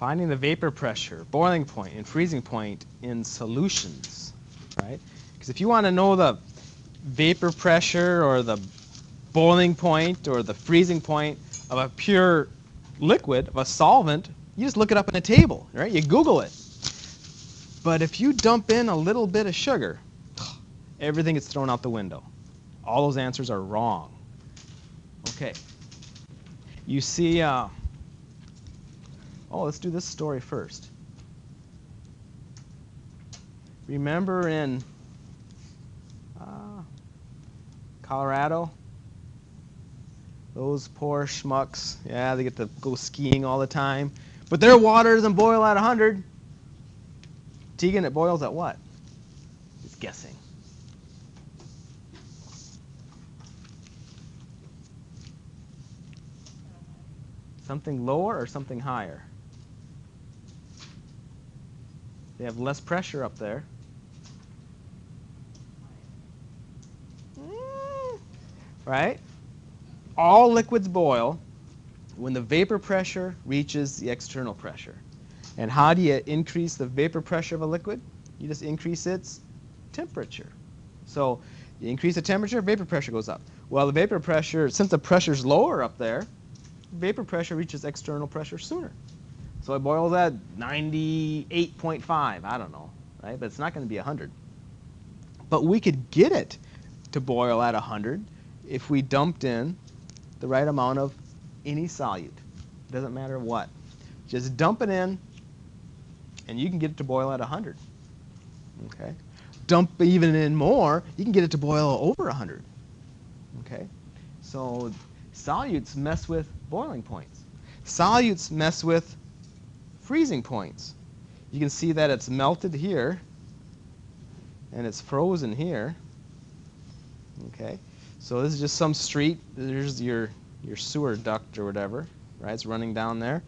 Finding the vapor pressure, boiling point, and freezing point in solutions, right? Because if you want to know the vapor pressure or the boiling point or the freezing point of a pure liquid, of a solvent, you just look it up in a table, right? You Google it. But if you dump in a little bit of sugar, everything gets thrown out the window. All those answers are wrong. Okay. You see, oh, let's do this story first. Remember in Colorado? Those poor schmucks, yeah, they get to go skiing all the time. But their water doesn't boil at 100. Tegan, it boils at what? He's guessing. Something lower or something higher? They have less pressure up there. Right? All liquids boil when the vapor pressure reaches the external pressure. And how do you increase the vapor pressure of a liquid? You just increase its temperature. So you increase the temperature, vapor pressure goes up. Well, the vapor pressure, since the pressure's lower up there, vapor pressure reaches external pressure sooner. So it boils at 98.5, I don't know, right? But it's not going to be 100. But we could get it to boil at 100 if we dumped in the right amount of any solute. It doesn't matter what. Just dump it in, and you can get it to boil at 100. Okay? Dump even in more, you can get it to boil over 100. Okay? So solutes mess with boiling points. Solutes mess with freezing points. You can see that it's melted here, and it's frozen here. Okay? So this is just some street. There's your sewer duct or whatever, right? It's running down there.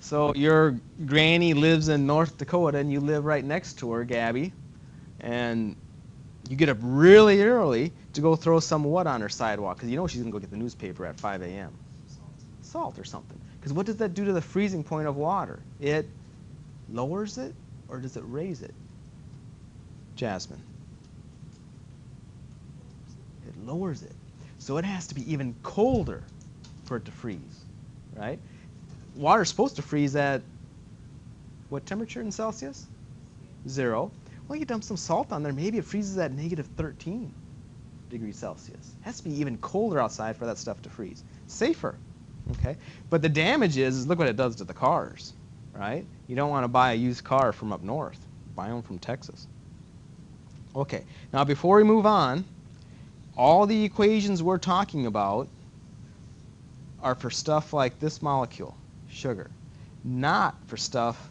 So your granny lives in North Dakota, and you live right next to her, Gabby, and you get up really early to go throw some what on her sidewalk, because you know she's going to go get the newspaper at 5 a.m. Salt or something. Because what does that do to the freezing point of water? It lowers it, or does it raise it? Jasmine. It lowers it. So it has to be even colder for it to freeze, right? Water's supposed to freeze at what temperature in Celsius? 0. Well, you dump some salt on there, maybe it freezes at -13 degrees Celsius. It has to be even colder outside for that stuff to freeze. Safer, okay? But the damage is look what it does to the cars, right? You don't want to buy a used car from up north. Buy one from Texas. Okay, now before we move on, all the equations we're talking about are for stuff like this molecule, sugar, not for stuff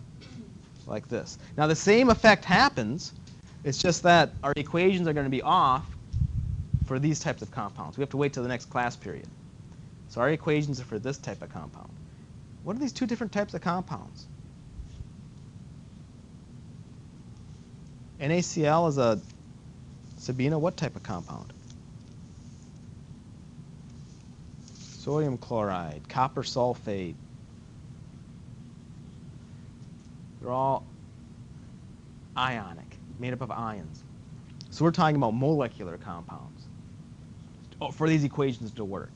like this. Now the same effect happens, it's just that our equations are going to be off for these types of compounds. We have to wait till the next class period. So our equations are for this type of compound. What are these two different types of compounds? NaCl is a, Sabina, what type of compound? Sodium chloride, copper sulfate. They're all ionic, made up of ions. So we're talking about molecular compounds for these equations to work.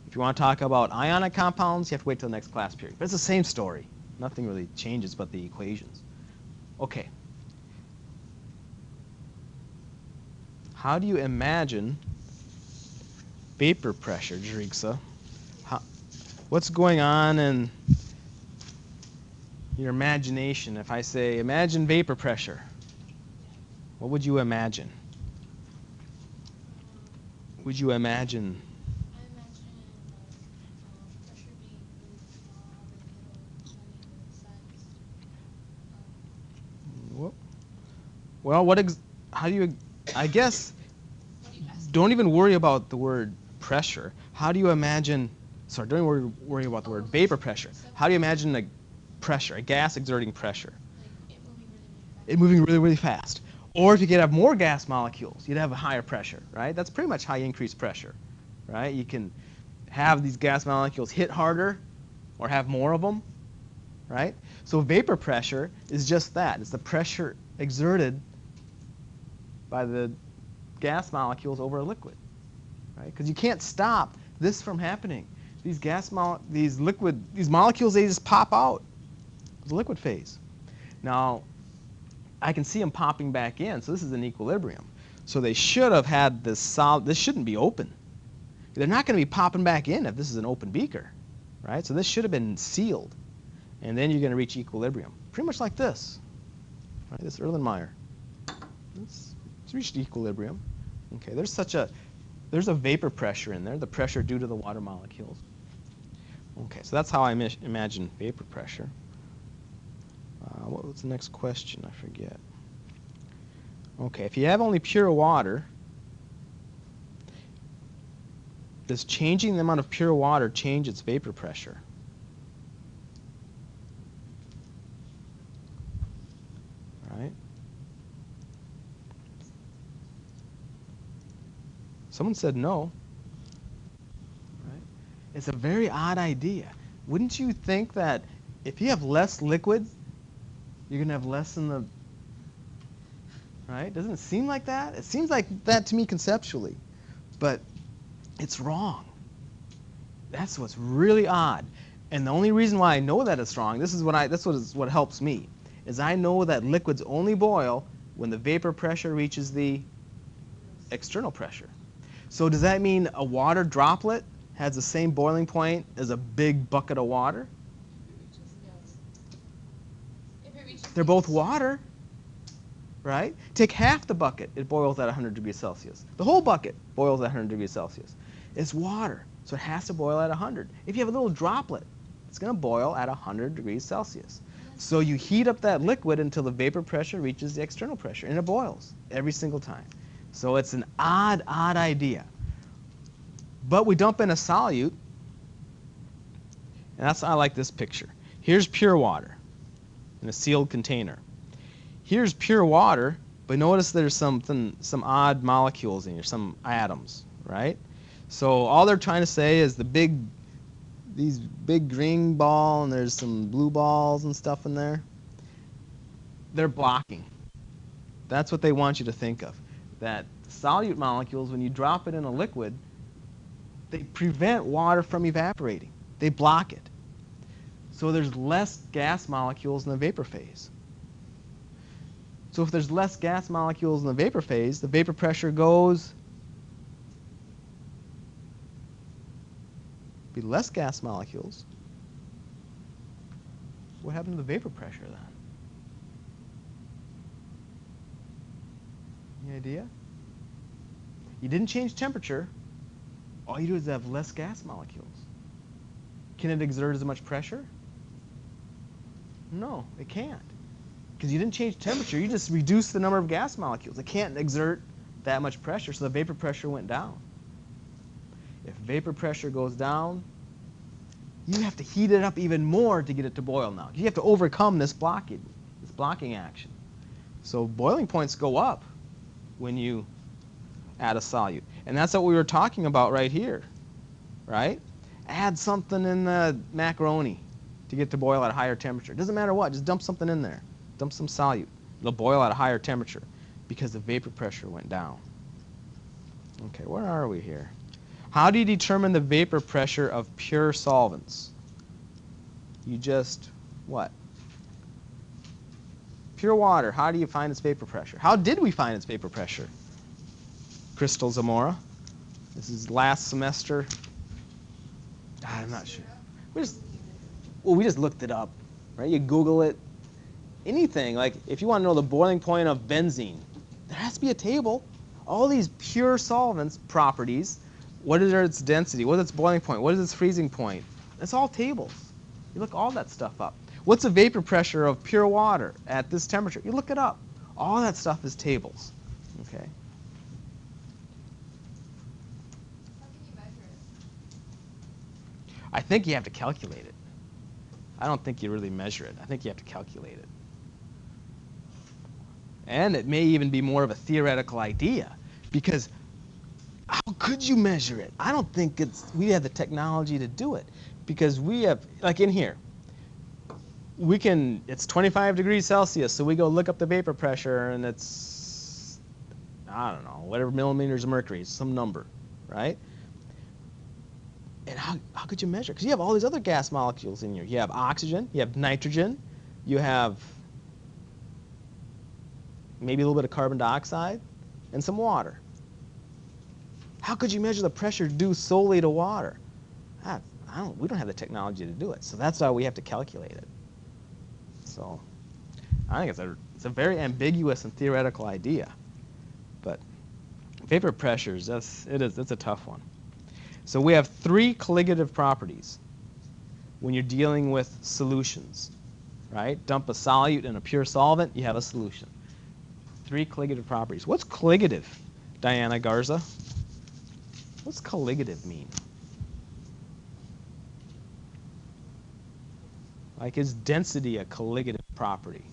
If you want to talk about ionic compounds, you have to wait till the next class period. But it's the same story. Nothing really changes but the equations. Okay. How do you imagine vapor pressure, Jrigsa? What's going on in your imagination? If I say, imagine vapor pressure, what would you imagine? Would you imagine? I imagine pressure being really small and Well, how do you, I guess, don't even worry about the word pressure. How do you imagine, sorry, don't worry about the word vapor pressure. How do you imagine a pressure, a gas exerting pressure? Like it moving really, really fast. It moving really, really fast. Or if you could have more gas molecules, you'd have a higher pressure, right? That's pretty much how you increase pressure, right? You can have these gas molecules hit harder or have more of them, right? So vapor pressure is just that. It's the pressure exerted by the gas molecules over a liquid, right? Because you can't stop this from happening. These these molecules, they just pop out of the liquid phase. Now, I can see them popping back in, so this is an equilibrium. So they should have had this solid. This shouldn't be open. They're not going to be popping back in if this is an open beaker, right? So this should have been sealed, and then you're going to reach equilibrium, pretty much like this, right? This Erlenmeyer. It's reached equilibrium. Okay, there's a vapor pressure in there, the pressure due to the water molecules. Okay, so that's how I imagine vapor pressure. What was the next question? I forget. Okay, if you have only pure water, does changing the amount of pure water change its vapor pressure? Right? Someone said no. Right? It's a very odd idea. Wouldn't you think that if you have less liquid, you're going to have less in the... Right? Doesn't it seem like that? It seems like that to me conceptually. But it's wrong. That's what's really odd. And the only reason why I know that it's wrong, that's what helps me, is I know that liquids only boil when the vapor pressure reaches the external pressure. So does that mean a water droplet has the same boiling point as a big bucket of water? They're both water, right? Take half the bucket, it boils at 100 degrees Celsius. The whole bucket boils at 100 degrees Celsius. It's water, so it has to boil at 100. If you have a little droplet, it's going to boil at 100 degrees Celsius. So you heat up that liquid until the vapor pressure reaches the external pressure, and it boils every single time. So it's an odd idea. But we dump in a solute, and I like this picture. Here's pure water in a sealed container. Here's pure water, but notice there's some odd molecules in here, some atoms, right? So all they're trying to say is these big green ball, and there's some blue balls and stuff in there. They're blocking. That's what they want you to think of. That solute molecules, when you drop it in a liquid, they prevent water from evaporating. They block it. So there's less gas molecules in the vapor phase. So if there's less gas molecules in the vapor phase, the vapor pressure goes... Be less gas molecules. What happened to the vapor pressure then? Any idea? You didn't change temperature. All you do is have less gas molecules. Can it exert as much pressure? No, it can't. Because you didn't change temperature, you just reduced the number of gas molecules. It can't exert that much pressure, so the vapor pressure went down. If vapor pressure goes down, you have to heat it up even more to get it to boil now. You have to overcome this blocking action. So boiling points go up when you add a solute. And that's what we were talking about right here, right? Add something in the macaroni to get to boil at a higher temperature. It doesn't matter what, just dump something in there. Dump some solute. It'll boil at a higher temperature because the vapor pressure went down. Okay, where are we here? How do you determine the vapor pressure of pure solvents? You just, what? Pure water, how do you find its vapor pressure? How did we find its vapor pressure? Crystal Zamora. This is last semester. I'm not sure. We just looked it up, right? You Google it. Anything, like if you want to know the boiling point of benzene, there has to be a table. All these pure solvents properties, what is its density? What is its boiling point? What is its freezing point? It's all tables. You look all that stuff up. What's the vapor pressure of pure water at this temperature? You look it up. All that stuff is tables. Okay. How can you measure it? I think you have to calculate it. I don't think you really measure it. I think you have to calculate it. And it may even be more of a theoretical idea, because how could you measure it? I don't think we have the technology to do it, because we have, like in here, it's 25 degrees Celsius, so we go look up the vapor pressure, and it's, I don't know, whatever millimeters of mercury, some number, right? And how could you measure? Because you have all these other gas molecules in here. You have oxygen, you have nitrogen, you have maybe a little bit of carbon dioxide, and some water. How could you measure the pressure due solely to water? We don't have the technology to do it, so that's why we have to calculate it. So I think it's a very ambiguous and theoretical idea, but vapor pressures, it's a tough one. So we have 3 colligative properties when you're dealing with solutions, right? Dump a solute in a pure solvent, you have a solution. 3 colligative properties. What's colligative, Diana Garza? What's colligative mean? Like, is density a colligative property?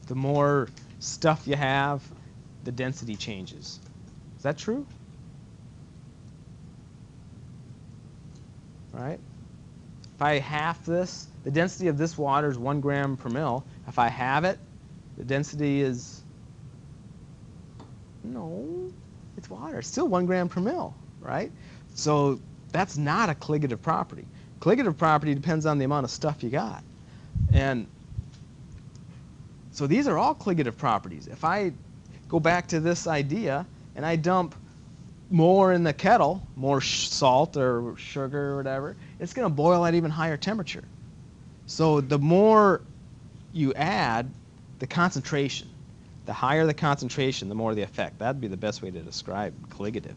The more stuff you have, the density changes. Is that true? Right? If I half this, the density of this water is 1 gram per mil. If I halve it, the density is, no, it's water. It's still 1 gram per mil, right? So that's not a colligative property. Colligative property depends on the amount of stuff you got. And so these are all colligative properties. If I go back to this idea and I dump more in the kettle, more salt or sugar or whatever, it's going to boil at even higher temperature. So the more you add, the concentration. The higher the concentration, the more the effect. That'd be the best way to describe colligative.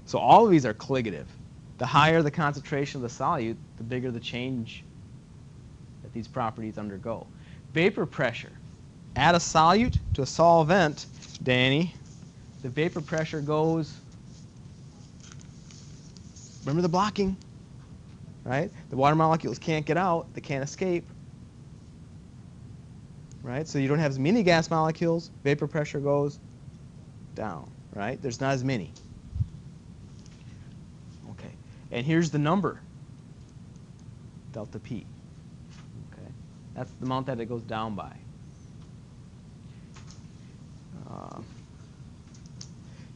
So all of these are colligative. The higher the concentration of the solute, the bigger the change that these properties undergo. Vapor pressure. Add a solute to a solvent, Danny. The vapor pressure goes, remember the blocking, right? The water molecules can't get out, they can't escape, right? So you don't have as many gas molecules, vapor pressure goes down, right? There's not as many. Okay, and here's the number, delta P. Okay, that's the amount that it goes down by.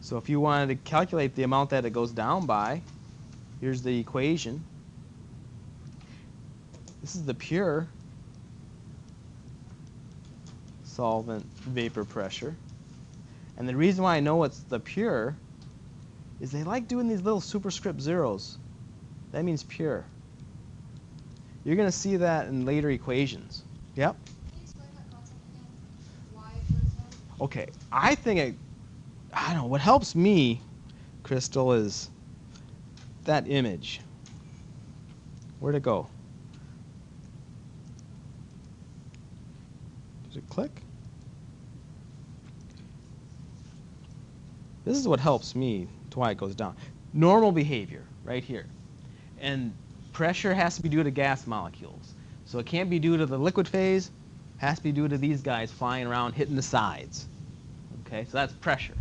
So if you wanted to calculate the amount that it goes down by, here's the equation. This is the pure solvent vapor pressure. And the reason why I know it's the pure is they like doing these little superscript zeros. That means pure. You're going to see that in later equations. Yep. Can you explain that concept again? Why it goes down? Okay, I don't know, what helps me, Crystal, is that image. Where'd it go? Does it click? This is what helps me to why it goes down. Normal behavior, right here. And pressure has to be due to gas molecules. So it can't be due to the liquid phase, it has to be due to these guys flying around hitting the sides. Okay, so that's pressure.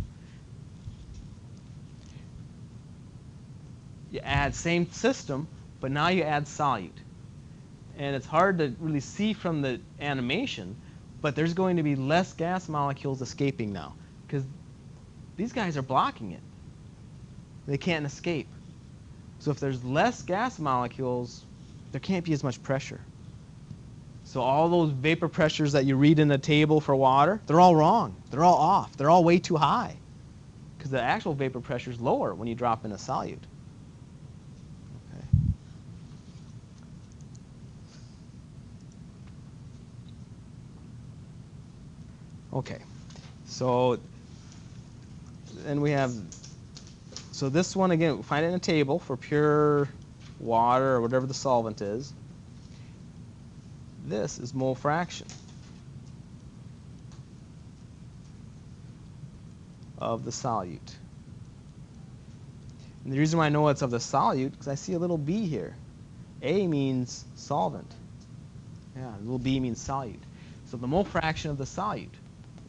You add same system, but now you add solute. And it's hard to really see from the animation, but there's going to be less gas molecules escaping now because these guys are blocking it. They can't escape. So if there's less gas molecules, there can't be as much pressure. So all those vapor pressures that you read in the table for water, they're all wrong. They're all off. They're all way too high because the actual vapor pressure is lower when you drop in a solute. Okay, so then we have, so this one again, we'll find it in a table for pure water or whatever the solvent is. This is mole fraction of the solute. And the reason why I know it's of the solute, because I see a little b here. A means solvent. Yeah, a little b means solute. So the mole fraction of the solute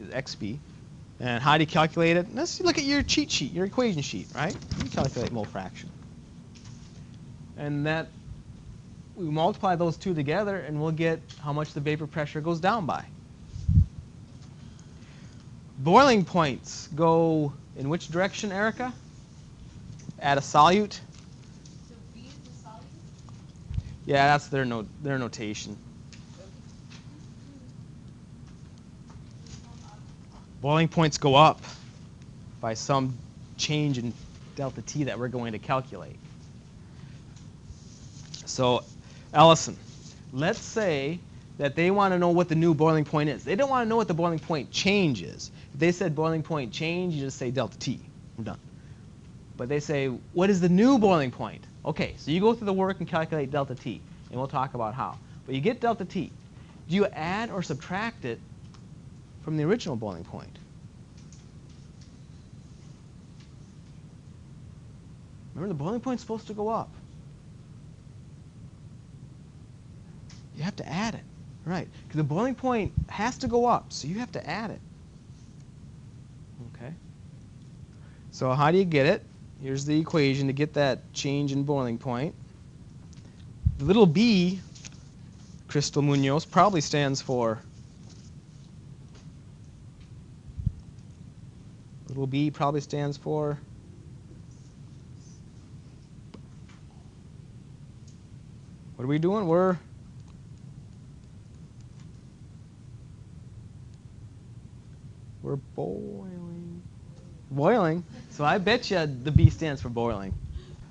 is XB. And how do you calculate it? Let's look at your cheat sheet, your equation sheet, right? You calculate mole fraction. And that we multiply those two together and we'll get how much the vapor pressure goes down by. Boiling points go in which direction, Erica? Add a solute. So B is the solute? Yeah, that's their notation. Boiling points go up by some change in delta T that we're going to calculate. So, Ellison, let's say that they want to know what the new boiling point is. They don't want to know what the boiling point change is. If they said boiling point change, you just say delta T. I'm done. But they say, what is the new boiling point? Okay, so you go through the work and calculate delta T, and we'll talk about how. But you get delta T. Do you add or subtract it from the original boiling point? Remember, the boiling point's supposed to go up. You have to add it, right? Because the boiling point has to go up, so you have to add it. Okay. So how do you get it? Here's the equation to get that change in boiling point. The little b, Crystal Munoz, probably stands for, little b probably stands for, what are we doing? We're boiling. Boiling. So I bet you the B stands for boiling.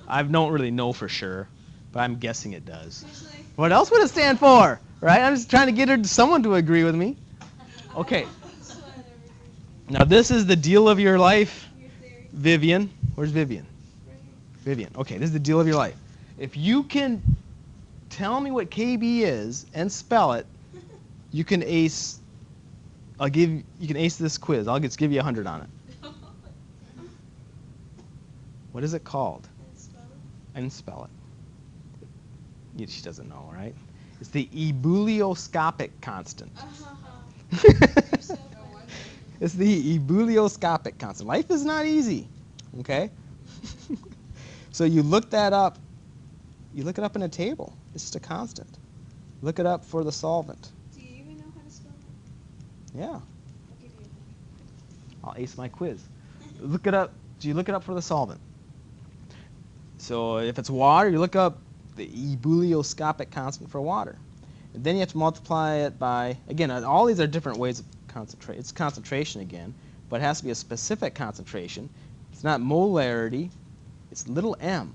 I don't really know for sure, but I'm guessing it does. What else would it stand for? Right? I'm just trying to get someone to agree with me. Okay. Now this is the deal of your life. Vivian. Where's Vivian? Vivian. Okay, this is the deal of your life. If you can tell me what KB is and spell it, you can ace. You can ace this quiz. I'll just give you 100 on it. What is it called? I didn't spell it. She doesn't know, right? It's the ebullioscopic constant. It's the ebullioscopic constant. Life is not easy, okay? So you look that up. You look it up in a table. It's just a constant. Look it up for the solvent. Do you even know how to spell it? Yeah. I'll give you I'll ace my quiz. Look it up. Do you look it up for the solvent? So if it's water, you look up the ebullioscopic constant for water. And then you have to multiply it by, again, all these are different ways of concentrate. It's concentration again, but it has to be a specific concentration. It's not molarity. It's little m.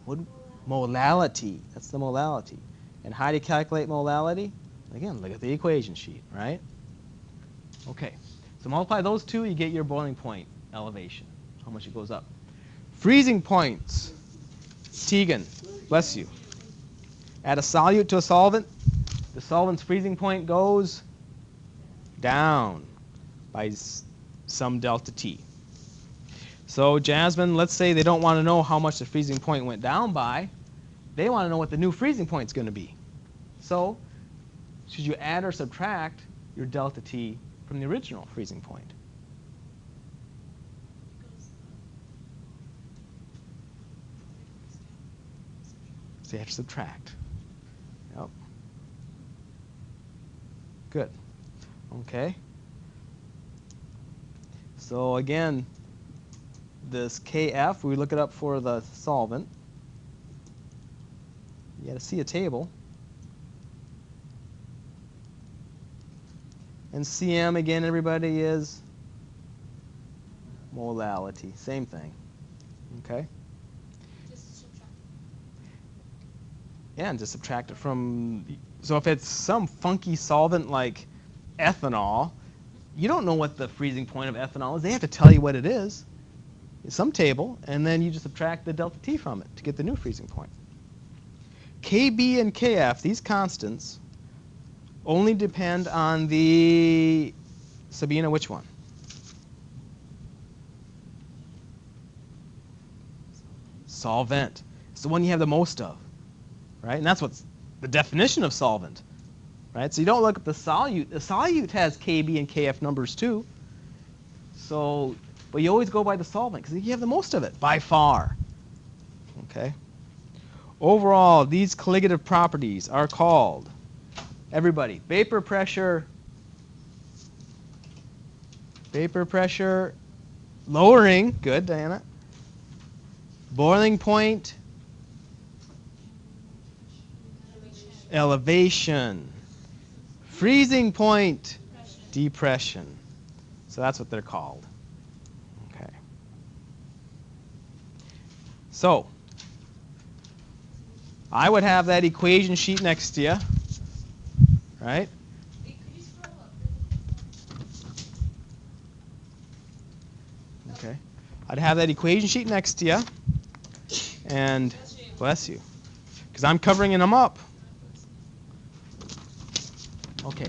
What? Molality. That's the molality. And how do you calculate molality? Again, look at the equation sheet, right? Okay. So multiply those two, you get your boiling point elevation, how much it goes up. Freezing points. Tegan, bless you. Add a solute to a solvent. The solvent's freezing point goes down by some delta T. So Jasmine, let's say they don't want to know how much the freezing point went down by. They want to know what the new freezing point is going to be. So should you add or subtract your delta T from the original freezing point? So you have to subtract. Yep. Good. Okay. So again, this Kf, we look it up for the solvent. You got to see a table. And Cm, again, everybody, is molality. Same thing. Okay? Just subtract. Yeah, and just subtract it from... So if it's some funky solvent like ethanol, you don't know what the freezing point of ethanol is. They have to tell you what it is. It's some table, and then you just subtract the delta T from it to get the new freezing point. Kb and Kf, these constants, only depend on the, Sabina, which one? Solvent. It's the one you have the most of, right? And that's what's the definition of solvent, right? So you don't look at the solute. The solute has Kb and Kf numbers too. So, but you always go by the solvent because you have the most of it by far. Okay. Overall, these colligative properties are called, everybody, vapor pressure lowering, good, Diana. Boiling point, elevation. Freezing point, depression. So that's what they're called. Okay. So I would have that equation sheet next to you, right? Could you scroll up? Okay. I'd have that equation sheet next to you, and bless you, because I'm covering them up. Okay.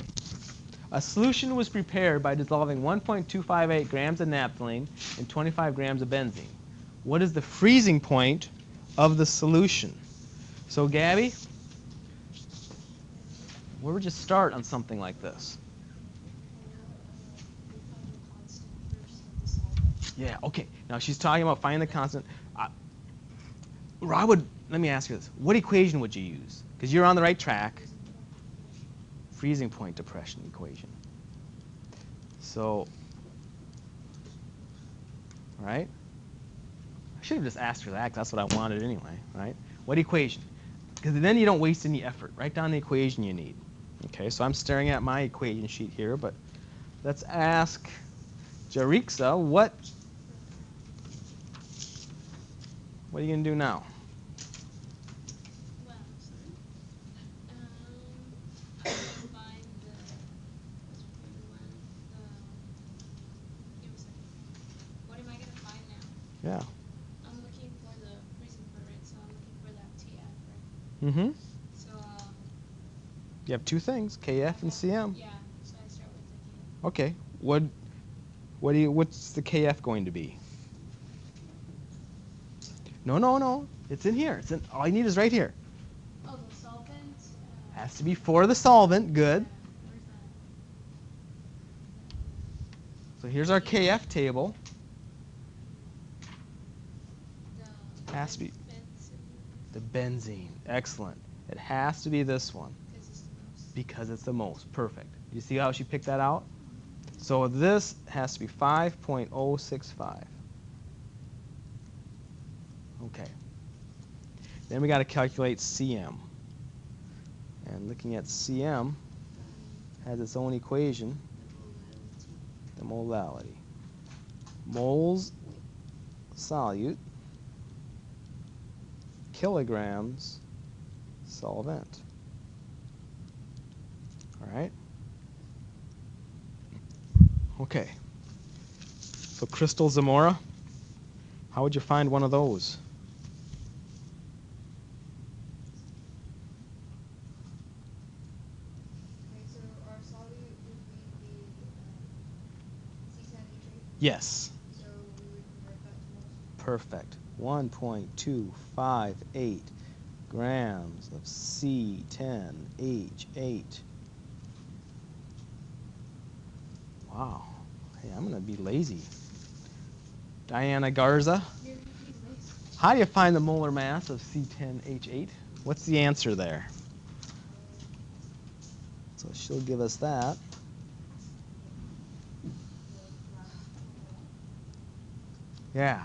A solution was prepared by dissolving 1.258 grams of naphthalene in 25 grams of benzene. What is the freezing point of the solution? So, Gabby, where would you start on something like this? Yeah, okay. Now she's talking about finding the constant. Let me ask you this. What equation would you use? Because you're on the right track. Freezing point depression equation. So, right? I should have just asked her that, 'cause that's what I wanted anyway, right? What equation? Because then you don't waste any effort. Write down the equation you need. Okay, so I'm staring at my equation sheet here, but let's ask Jarixa, what are you going to do now? Well, sorry. I'm gonna find the what's the one? Give me a second. What am I gonna find now? Yeah. I'm looking for the freezing point, right? So I'm looking for that TF, right? Mm-hmm. So You have two things, KF and CM. yeah. So I start with the KF. Okay. What's the KF going to be? No. It's in here. All you need is right here. Oh, the solvent. Has to be for the solvent. Good. Where's that? So here's our KF table. Has to be the benzene. Excellent. It has to be this one because it's the most. Perfect. You see how she picked that out? So this has to be 5.065. Okay. Then we got to calculate CM. And looking at CM has its own equation, the molality. Moles solute, kilograms solvent. All right? Okay. So crystal Zamora, how would you find one of those? Okay, so our solute would be the C10H8. Yes. So we would convert that to moles. Perfect. 1.258 grams of C10H8. Wow. Hey, I'm going to be lazy. Diana Garza, how do you find the molar mass of C10H8? What's the answer there? So she'll give us that. Yeah.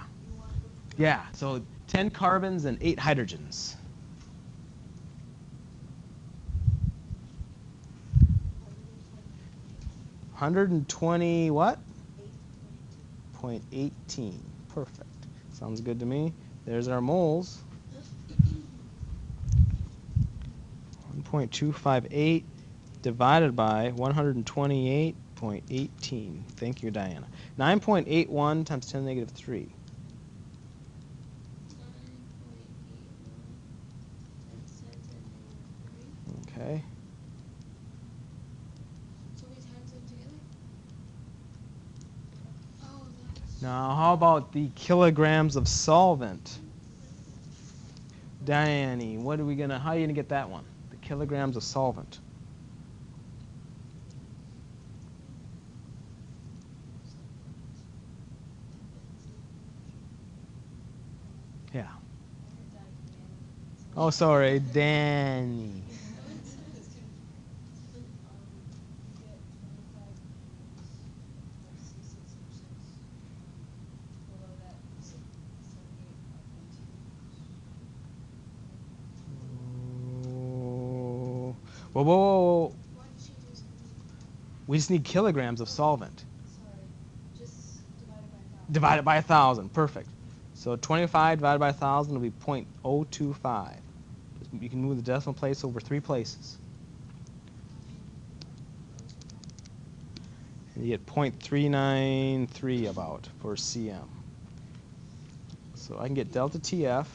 Yeah, so 10 carbons and 8 hydrogens. $120 what? 0.18. Perfect. Sounds good to me. There's our moles. 1.258 divided by 128.18. Thank you, Diana. 9.81 times 10 to the negative 3. 9.81 times 10 to the negative 3. Okay. So we times them together? Oh, that's... Now, how about the kilograms of solvent? Diane, how are you gonna get that one? The kilograms of solvent. Yeah. Oh, sorry, Danny. Oh. Whoa, whoa, whoa, whoa. Why did she do something? We just need kilograms of solvent. Sorry. Just divided by 1,000. Divided by 1,000. Perfect. So 25 divided by 1,000 will be 0.025. You can move the decimal place over 3 places. And you get 0.393 about for cm. So I can get delta TF,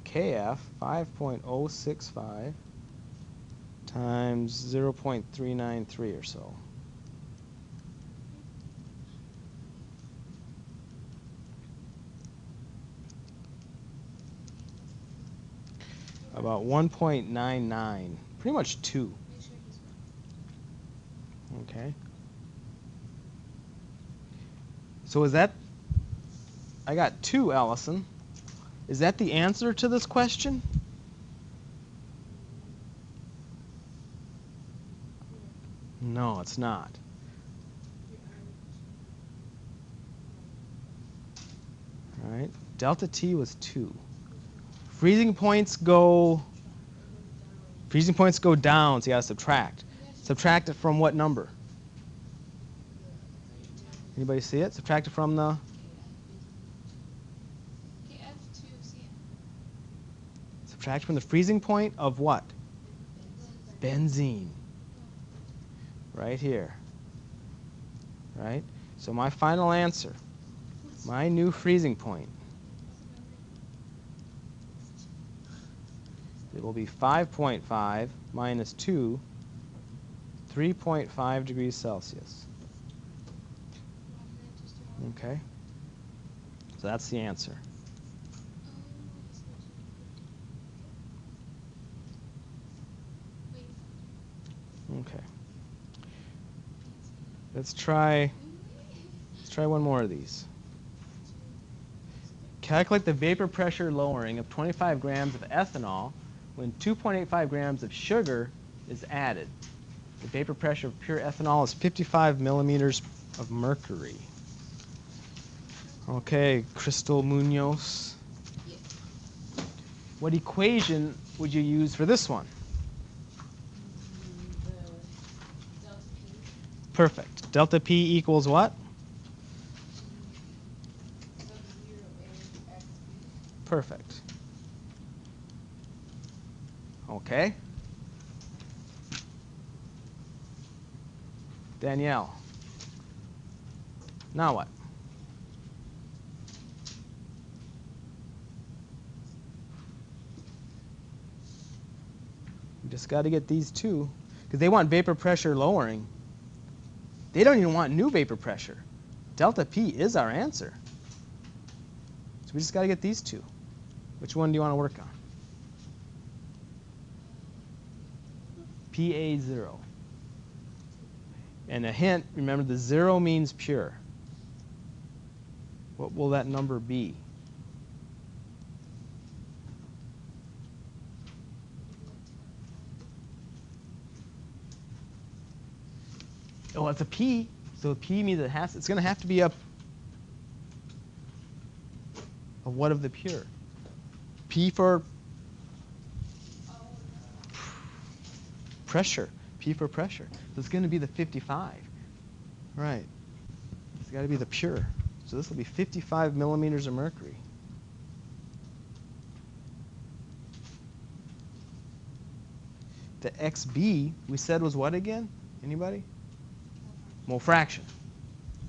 KF, 5.065 times 0.393 or so. About 1.99, pretty much 2. Make sure he's right. Okay. So is that, I got 2, Allison. Is that the answer to this question? No, it's not. All right. Delta T was 2. Freezing points go down, so you gotta subtract. Subtract it from what number? Anybody see it? Subtract it from the KF to CM. subtract from the freezing point of what? Benzene. Right here. Right? So my final answer, my new freezing point, it will be 5.5 minus 2, 3.5 degrees Celsius. Okay? So that's the answer. Okay. Let's try one more of these. Calculate the vapor pressure lowering of 25 grams of ethanol when 2.85 grams of sugar is added. The vapor pressure of pure ethanol is 55 millimeters of mercury. Okay, Crystal Munoz. What equation would you use for this one? Delta P. Perfect. Delta P equals what? Perfect. Okay. Danielle. Now what? We just got to get these two, because they want vapor pressure lowering. They don't even want new vapor pressure. Delta P is our answer. So we just got to get these two. Which one do you want to work on? PA0. And a hint, remember the 0 means pure. What will that number be? Oh, it's a P, so P means it's going to have to be a what of the pure? P for pressure. P for pressure. So it's going to be the 55. Right. It's got to be the pure. So this will be 55 millimeters of mercury. The XB we said was what again? Anybody? Mole fraction.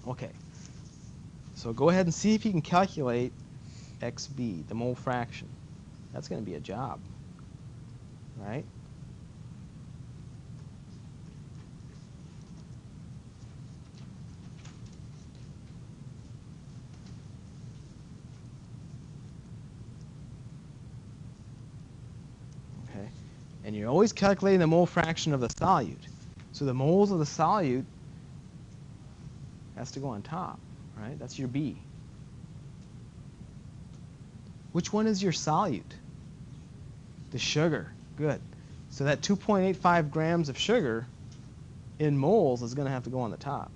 Okay. So go ahead and see if you can calculate XB, the mole fraction. That's going to be a job, right? Okay. And you're always calculating the mole fraction of the solute. So the moles of the solute has to go on top, right? That's your B. Which one is your solute? The sugar. Good. So that 2.85 grams of sugar in moles is going to have to go on the top.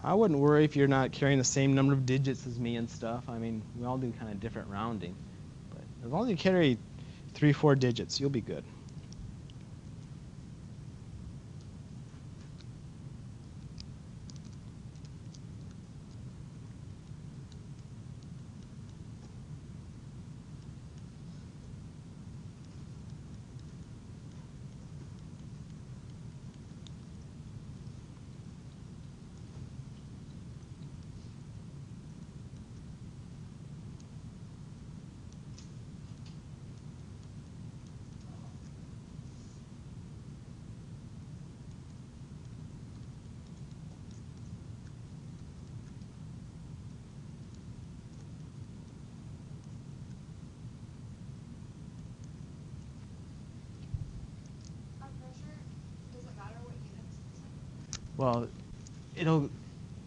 I wouldn't worry if you're not carrying the same number of digits as me and stuff. I mean, we all do kind of different rounding. But as long as you carry 3, 4 digits, you'll be good. On pressure, does it matter what units it's in? Well,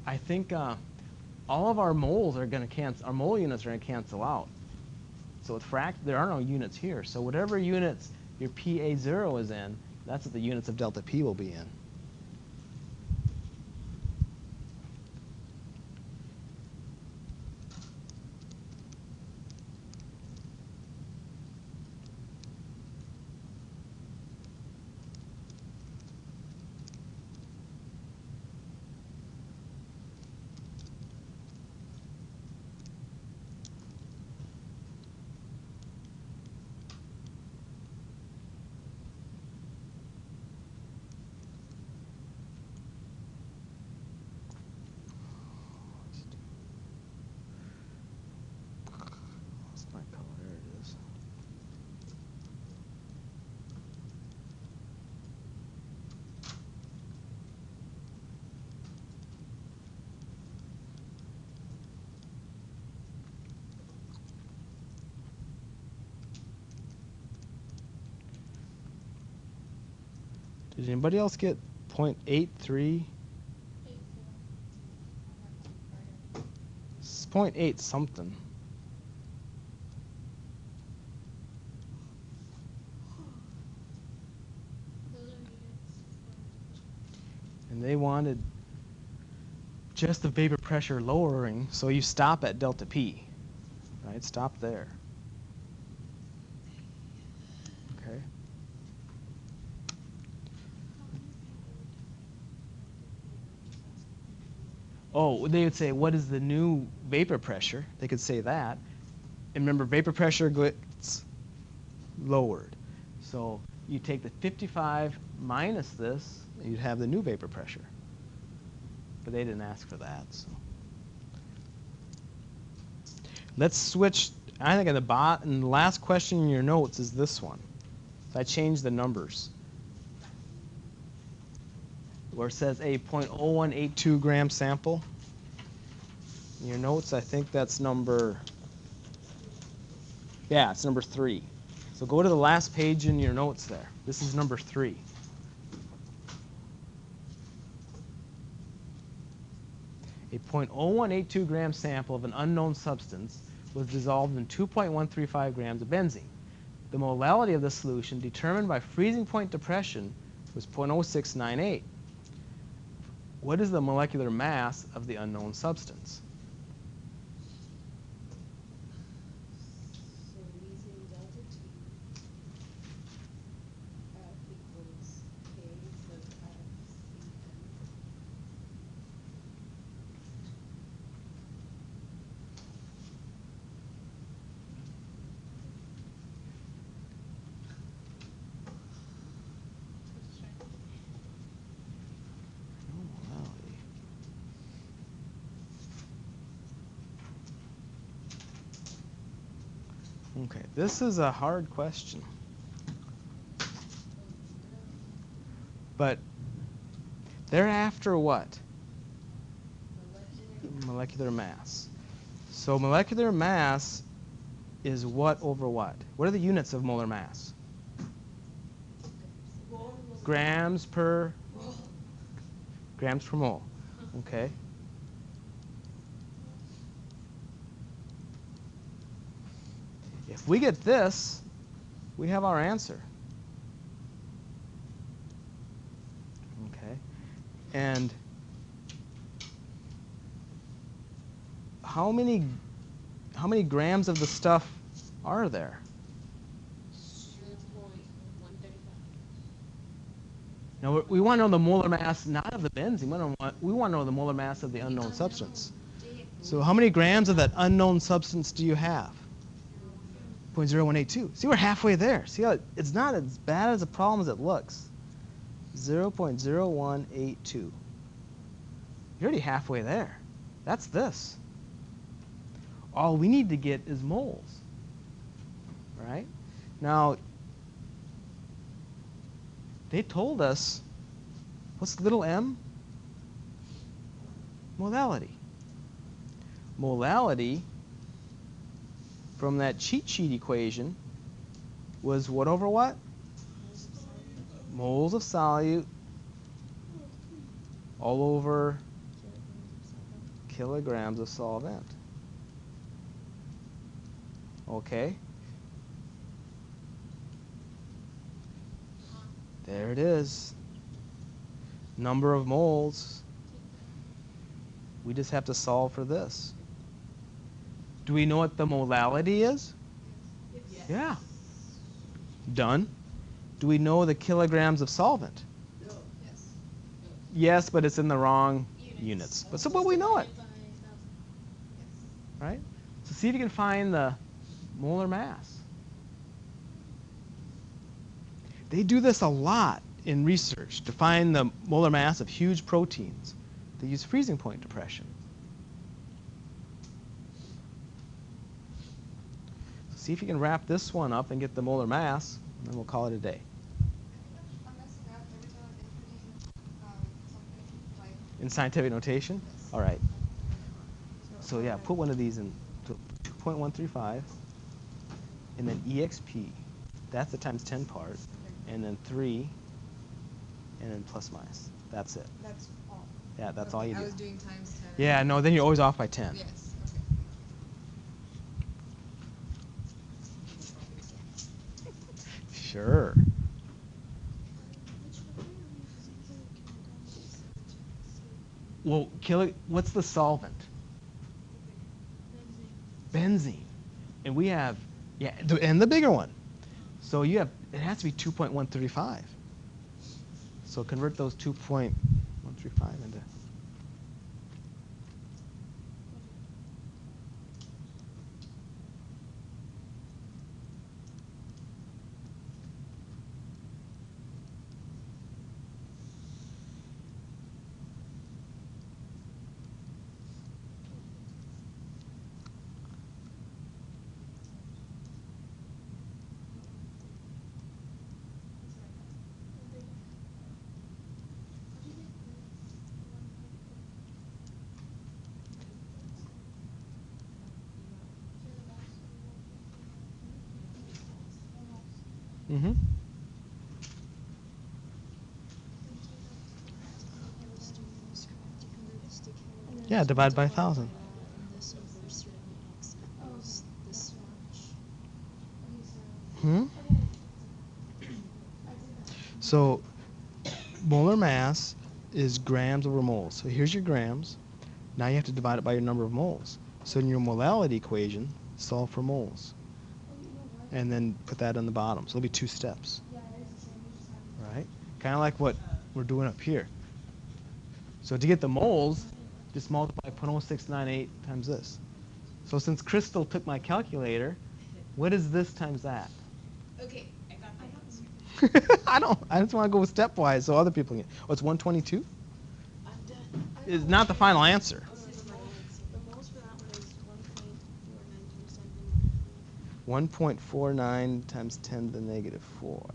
I think all of our moles are going to cancel, our mole units are going to cancel out. So with there are no units here. So whatever units your PA0 is in, that's what the units of delta P will be in. Lost my color. There it is. Did anybody else get 0.83? It's 0.8 something. Those are units. And they wanted just the vapor pressure lowering, so you stop at delta P, right? Stop there. Okay. Oh, they would say, what is the new vapor pressure? They could say that. And remember, vapor pressure gets lowered. So you take the 55 minus this, and you'd have the new vapor pressure. But they didn't ask for that. So. Let's switch. I think at the bottom, and the last question in your notes is this one. So I changed the numbers. Where it says a 0.0182 gram sample. In your notes, I think that's number, yeah, it's number 3. So go to the last page in your notes there. This is number 3. A 0.0182 gram sample of an unknown substance was dissolved in 2.135 grams of benzene. The molality of the solution determined by freezing point depression was 0.0698. What is the molecular mass of the unknown substance? So using delta T, F equals K sub F C N. Okay, this is a hard question. But they're after what? Molecular mass. So molecular mass is what over what? What are the units of molar mass? Grams per mole. Okay. If we get this, we have our answer. Okay. And how many grams of the stuff are there? 0.135. Now we want to know the molar mass, not of the benzene. We want to know the molar mass of the unknown substance. So how many grams of that unknown substance do you have? 0.0182. See, we're halfway there. See how it's not as bad as a problem as it looks. 0.0182. You're already halfway there. That's this. All we need to get is moles. Right? Now, they told us, what's little m? Molality. Molality from that cheat sheet equation was what over what? Moles of solute all over kilograms of solvent. Okay. There it is. Number of moles. We just have to solve for this. Do we know what the molality is? Yes. Yeah. Done. Do we know the kilograms of solvent? No. Yes. Yes, but it's in the wrong units. But we know it, Yes. right? So see if you can find the molar mass. They do this a lot in research to find the molar mass of huge proteins. They use freezing point depression. So see if you can wrap this one up and get the molar mass, and then we'll call it a day. I'm messing up every time I'm inputting something like In scientific notation? this. All right. So yeah, put one of these in 2.135, and then EXP. That's the times 10 part, and then 3, and then plus minus. That's it. That's all. Yeah, that's all you I do. was doing times 10. Yeah, no, then you're always off by 10. Yes, okay. Sure. Well, what's the solvent? Benzene. And we have, yeah, and the bigger one. So you have, it has to be 2.135. So convert those 2.135 into. Mm-hmm. Yeah, divide by 1,000. Hmm? So molar mass is grams over moles. So here's your grams. Now you have to divide it by your number of moles. So in your molality equation, solve for moles. And then put that on the bottom. So it'll be 2 steps. Right? Kind of like what we're doing up here. So to get the moles, just multiply 0.0698 times this. So since Crystal took my calculator, what is this times that? Okay, I got the answer. I just want to go stepwise so other people can. Oh, it's 122? I'm done. It's not the final answer. The most for that one is 1.49 times 10 to the negative 4.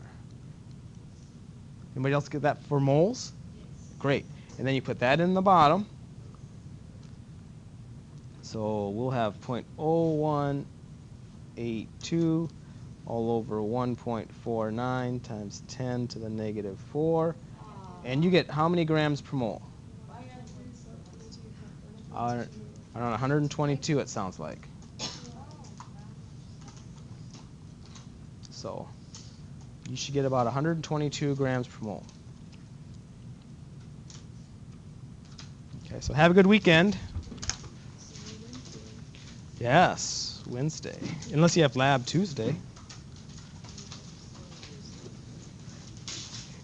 Anybody else get that for moles? Yes. Great. And then you put that in the bottom. So we'll have 0.0182 all over 1.49 times 10 to the negative 4. And you get how many grams per mole? Around 122 it sounds like. So you should get about 122 grams per mole. Okay, so have a good weekend. Yes, Wednesday. Unless you have lab Tuesday.